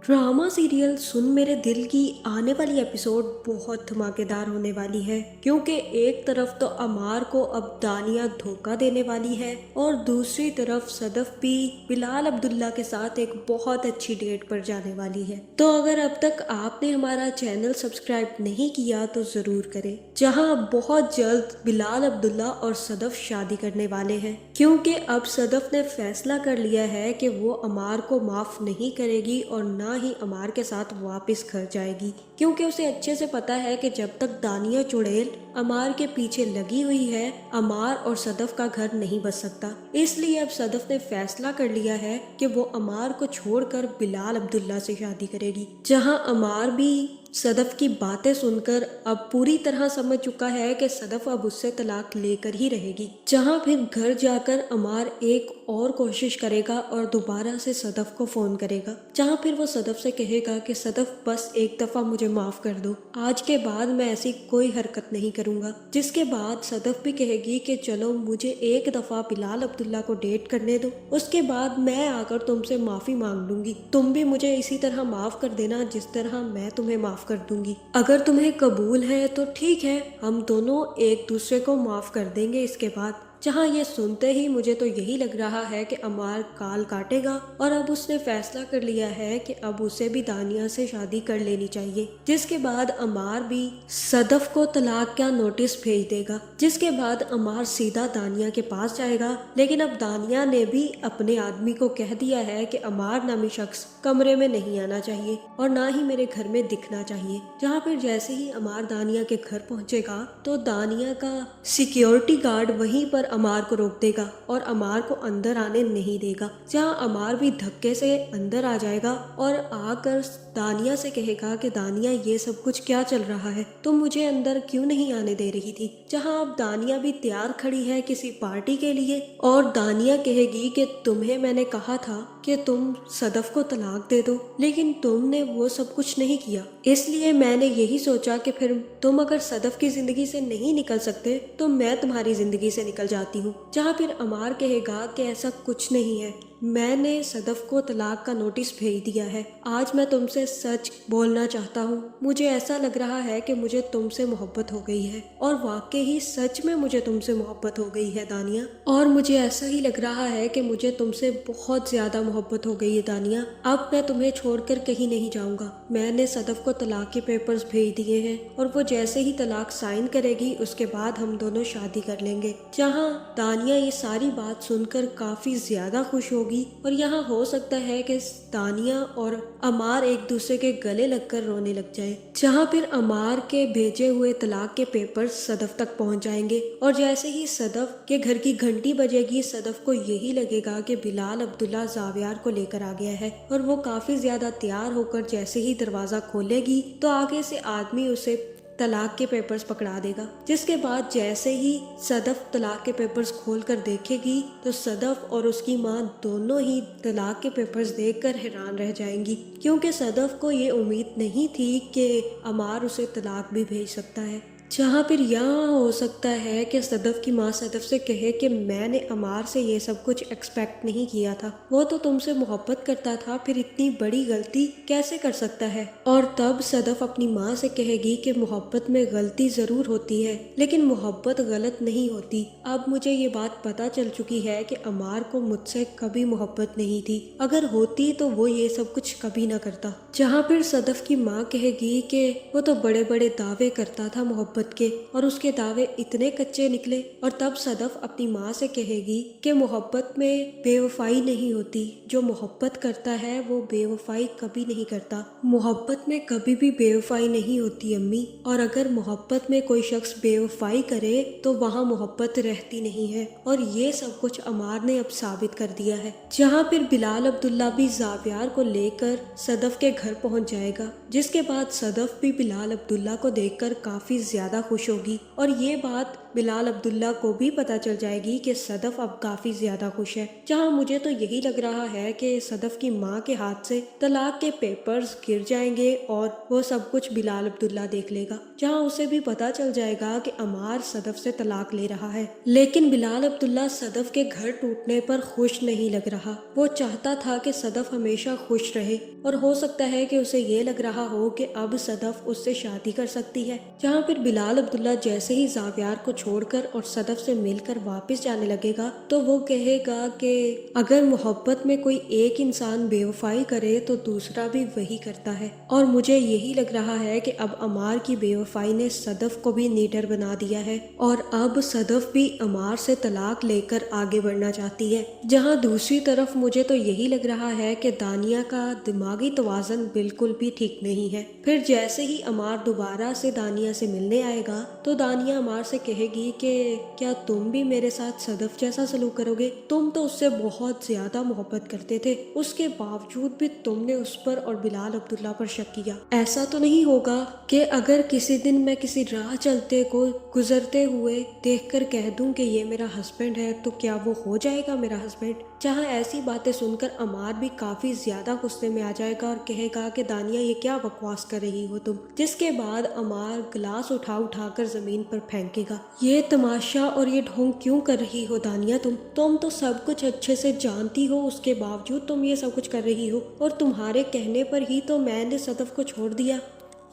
Drama serial सुन मेरे दिल की आने वाली एपिसोड बहुत धमाकेदार होने वाली है, क्योंकि एक तरफ तो अमार को अब दानिया धोखा देने वाली है और दूसरी तरफ सदफ भी बिलाल अब्दुल्ला के साथ एक बहुत अच्छी डेट पर जाने वाली है। तो अगर अब तक आपने हमारा चैनल सब्सक्राइब नहीं किया तो जरूर करें, जहां बहुत जल्द बिलाल अब्दुल्ला और सदफ शादी करने वाले हैं, क्योंकि अब सदफ ने फैसला कर लिया है कि वो अमार को माफ नहीं करेगी और ना ही अमार के साथ वापस घर जाएगी, क्योंकि उसे अच्छे से पता है कि जब तक दानिया चुड़ैल अमार के पीछे लगी हुई है, अमार और सदफ का घर नहीं बच सकता। इसलिए अब सदफ ने फैसला कर लिया है कि वो अमार को छोड़कर बिलाल अब्दुल्ला से शादी करेगी। जहां अमार भी सदफ की बातें सुनकर अब पूरी तरह समझ चुका है कि सदफ अब उससे तलाक लेकर ही रहेगी। जहां फिर घर जाकर अमार एक और कोशिश करेगा और दोबारा से सदफ को फोन करेगा, जहां फिर वो सदफ से कहेगा कि सदफ बस एक दफा मुझे माफ कर दो, आज के बाद मैं ऐसी कोई हरकत नहीं करूंगा। जिसके बाद सदफ भी कहेगी कि चलो मुझे एक दफा बिलाल अब्दुल्ला को डेट करने दो, उसके बाद मैं आकर तुमसे माफी मांग लूंगी, तुम भी मुझे इसी तरह माफ कर देना जिस तरह मैं तुम्हें माफ कर दूंगी। अगर तुम्हें कबूल है तो ठीक है, हम दोनों एक दूसरे को माफ कर देंगे इसके बाद। जहां ये सुनते ही मुझे तो यही लग रहा है कि अमार काल काटेगा और अब उसने फैसला कर लिया है कि अब उसे भी दानिया से शादी कर लेनी चाहिए। जिसके बाद अमार भी सदफ को तलाक का नोटिस भेज देगा, जिसके बाद अमार सीधा दानिया के पास जाएगा। लेकिन अब दानिया ने भी अपने आदमी को कह दिया है कि अमार नामी शख्स कमरे में नहीं आना चाहिए और ना ही मेरे घर में दिखना चाहिए। जहाँ पर जैसे ही अमार दानिया के घर पहुंचेगा तो दानिया का सिक्योरिटी गार्ड वहीं पर अमार को रोक देगा और अमार को अंदर आने नहीं देगा। जहां अमार भी धक्के से अंदर आ जाएगा और आकर दानिया से कहेगा कि दानिया ये सब कुछ क्या चल रहा है, तुम मुझे अंदर क्यों नहीं आने दे रही थी। जहां अब दानिया भी तैयार खड़ी है किसी पार्टी के लिए और दानिया कहेगी कि तुम्हें मैंने कहा था कि तुम सदफ को तलाक दे दो, लेकिन तुमने वो सब कुछ नहीं किया, इसलिए मैंने यही सोचा कि फिर तुम अगर सदफ की जिंदगी से नहीं निकल सकते तो मैं तुम्हारी जिंदगी से निकल जाती हूँ। जहाँ फिर अमार कहेगा कि ऐसा कुछ नहीं है, मैंने सदफ को तलाक का नोटिस भेज दिया है, आज मैं तुमसे सच बोलना चाहता हूँ। मुझे ऐसा लग रहा है कि मुझे तुमसे मोहब्बत हो गई है और वाकई ही सच में मुझे तुमसे मोहब्बत हो गई है दानिया, और मुझे ऐसा ही लग रहा है कि मुझे तुमसे बहुत ज्यादा मोहब्बत हो गई है दानिया। अब मैं तुम्हें छोड़कर कहीं नहीं जाऊंगा। मैंने सदफ को तलाक के पेपर्स भेज दिए हैं और वो जैसे ही तलाक साइन करेगी उसके बाद हम दोनों शादी कर लेंगे। जहाँ दानिया ये सारी बात सुनकर काफी ज्यादा खुश होगी और यहाँ हो सकता है कि दानिया और अमार एक दूसरे के गले लगकर रोने लग जाए। जहाँ फिर अमार के भेजे हुए तलाक के पेपर्स सदफ तक पहुँच जाएंगे और जैसे ही सदफ के घर की घंटी बजेगी सदफ को यही लगेगा कि बिलाल अब्दुल्ला जावियार को लेकर आ गया है और वो काफी ज्यादा तैयार होकर जैसे ही दरवाजा खोलेगी तो आगे से आदमी उसे तलाक के पेपर्स पकड़ा देगा। जिसके बाद जैसे ही सदफ तलाक के पेपर्स खोलकर देखेगी तो सदफ और उसकी माँ दोनों ही तलाक के पेपर्स देखकर हैरान रह जाएंगी, क्योंकि सदफ को ये उम्मीद नहीं थी कि अमार उसे तलाक भी भेज सकता है। जहाँ फिर यहाँ हो सकता है कि सदफ की माँ सदफ से कहे कि मैंने अमार से ये सब कुछ एक्सपेक्ट नहीं किया था, वो तो तुमसे मोहब्बत करता था, फिर इतनी बड़ी गलती कैसे कर सकता है। और तब सदफ अपनी माँ से कहेगी कि मोहब्बत में गलती जरूर होती है लेकिन मोहब्बत गलत नहीं होती। अब मुझे ये बात पता चल चुकी है कि अमार को मुझसे कभी मोहब्बत नहीं थी, अगर होती तो वो ये सब कुछ कभी ना करता। जहाँ फिर सदफ की माँ कहेगी कि वो तो बड़े बड़े दावे करता था मोहब्बत के और उसके दावे इतने कच्चे निकले। और तब सदफ अपनी माँ से कहेगी कि मोहब्बत में बेवफाई नहीं होती, जो मोहब्बत करता है वो बेवफाई कभी नहीं करता। मोहब्बत में कभी भी बेवफाई नहीं होती अम्मी, और अगर मोहब्बत में कोई शख्स बेवफाई करे तो वहाँ मोहब्बत रहती नहीं है। और ये सब कुछ अमार ने अब साबित कर दिया है। जहाँ फिर बिलाल अब्दुल्ला भी जावियार को लेकर सदफ के घर पहुँच जाएगा, जिसके बाद सदफ भी बिलाल अब्दुल्ला को देखकर काफी ज्यादा खुश होगी और ये बात बिलाल अब्दुल्ला को भी पता चल जाएगी कि सदफ अब काफी ज्यादा खुश है। जहाँ मुझे तो यही लग रहा है कि सदफ की माँ के हाथ से तलाक के पेपर्स गिर जाएंगे और वो सब कुछ बिलाल अब्दुल्ला देख लेगा, जहाँ उसे भी पता चल जाएगा कि अमार सदफ से तलाक ले रहा है। लेकिन बिलाल अब्दुल्ला सदफ के घर टूटने पर खुश नहीं लग रहा। वो चाहता था कि सदफ हमेशा खुश रहे और हो सकता है कि उसे ये लग रहा हो कि अब सदफ उससे शादी कर सकती है। जहाँ फिर बिलाल अब्दुल्ला जैसे ही जावियार को छोड़कर और सदफ से मिलकर वापस जाने लगेगा तो वो कहेगा कि अगर मोहब्बत में कोई एक इंसान बेवफाई करे तो दूसरा भी वही करता है। और मुझे यही लग रहा है कि अब अमार की बेवफाई ने सदफ को भी नीडर बना दिया है और अब सदफ भी अमार से तलाक लेकर आगे बढ़ना चाहती है। जहाँ दूसरी तरफ मुझे तो यही लग रहा है कि दानिया का दिमागी तवाज़ुन बिल्कुल भी ठीक नहीं है। फिर जैसे ही अमार दोबारा से दानिया से मिलने आएगा तो दानिया अमार से कहेगी कि क्या तुम भी मेरे साथ सदफ जैसा सलूक करोगे? तुम तो उससे बहुत ज्यादा मोहब्बत करते थे, उसके बावजूद भी तुमने उस पर और बिलाल अब्दुल्ला पर शक किया। ऐसा तो नहीं होगा कि अगर किसी दिन मैं किसी राह चलते को गुजरते हुए देखकर कह दूं कि ये मेरा हस्बैंड है तो क्या वो हो जाएगा मेरा हस्बैंड? जहाँ ऐसी बातें सुनकर अमार भी काफी ज्यादा गुस्से में आ जाएगा और कहेगा कि दानिया ये क्या बकवास कर रही हो तुम। जिसके बाद अमार गिलास उठा कर जमीन पर फेंकेगा। ये तमाशा और ये ढोंग क्यों कर रही हो दानिया? तुम तो सब कुछ अच्छे से जानती हो, उसके बावजूद तुम ये सब कुछ कर रही हो और तुम्हारे कहने पर ही तो मैंने सदफ को छोड़ दिया।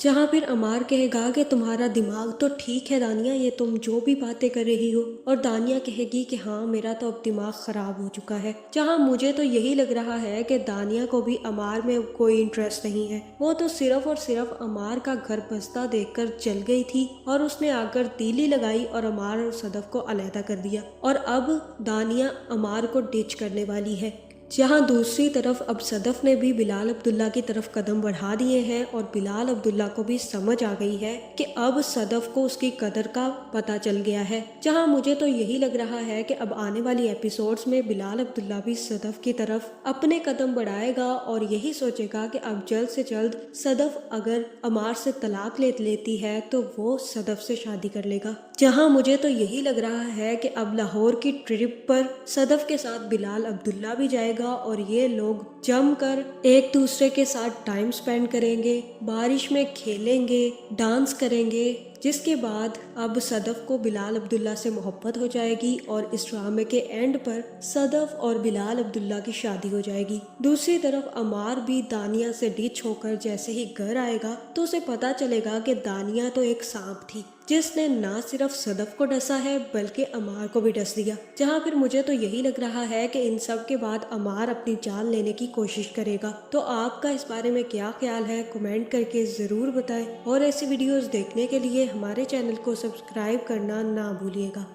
जहाँ फिर अमार कहेगा कि तुम्हारा दिमाग तो ठीक है दानिया, ये तुम जो भी बातें कर रही हो। और दानिया कहेगी कि हाँ मेरा तो अब दिमाग खराब हो चुका है। जहाँ मुझे तो यही लग रहा है कि दानिया को भी अमार में कोई इंटरेस्ट नहीं है। वो तो सिर्फ और सिर्फ अमार का घर बसता देखकर जल गई थी और उसने आकर तीली लगाई और अमार और सदफ को अलहदा कर दिया और अब दानिया अमार को डिच करने वाली है। जहाँ दूसरी तरफ अब सदफ ने भी बिलाल अब्दुल्ला की तरफ कदम बढ़ा दिए हैं और बिलाल अब्दुल्ला को भी समझ आ गई है कि अब सदफ को उसकी कदर का पता चल गया है। जहाँ मुझे तो यही लग रहा है कि अब आने वाली एपिसोड्स में बिलाल अब्दुल्ला भी सदफ की तरफ अपने कदम बढ़ाएगा और यही सोचेगा कि अब जल्द से जल्द सदफ अगर अमार से तलाक लेती है तो वो सदफ से शादी कर लेगा। जहाँ मुझे तो यही लग रहा है कि अब लाहौर की ट्रिप पर सदफ के साथ बिलाल अब्दुल्ला भी जाएगा और ये लोग जमकर एक दूसरे के साथ टाइम स्पेंड करेंगे, बारिश में खेलेंगे, डांस करेंगे। जिसके बाद अब सदफ को बिलाल अब्दुल्ला से मोहब्बत हो जाएगी और इस ड्रामे के एंड पर सदफ और बिलाल अब्दुल्ला की शादी हो जाएगी। दूसरी तरफ अमार भी दानिया से डिच होकर जैसे ही घर आएगा तो उसे पता चलेगा कि दानिया तो एक सांप थी जिसने ना सिर्फ सदफ को डसा है बल्कि अमार को भी डस दिया। जहाँ फिर मुझे तो यही लग रहा है कि इन सब के बाद अमार अपनी जान लेने की कोशिश करेगा। तो आपका इस बारे में क्या ख्याल है कमेंट करके जरूर बताएं और ऐसी वीडियोस देखने के लिए हमारे चैनल को सब्सक्राइब करना ना भूलिएगा।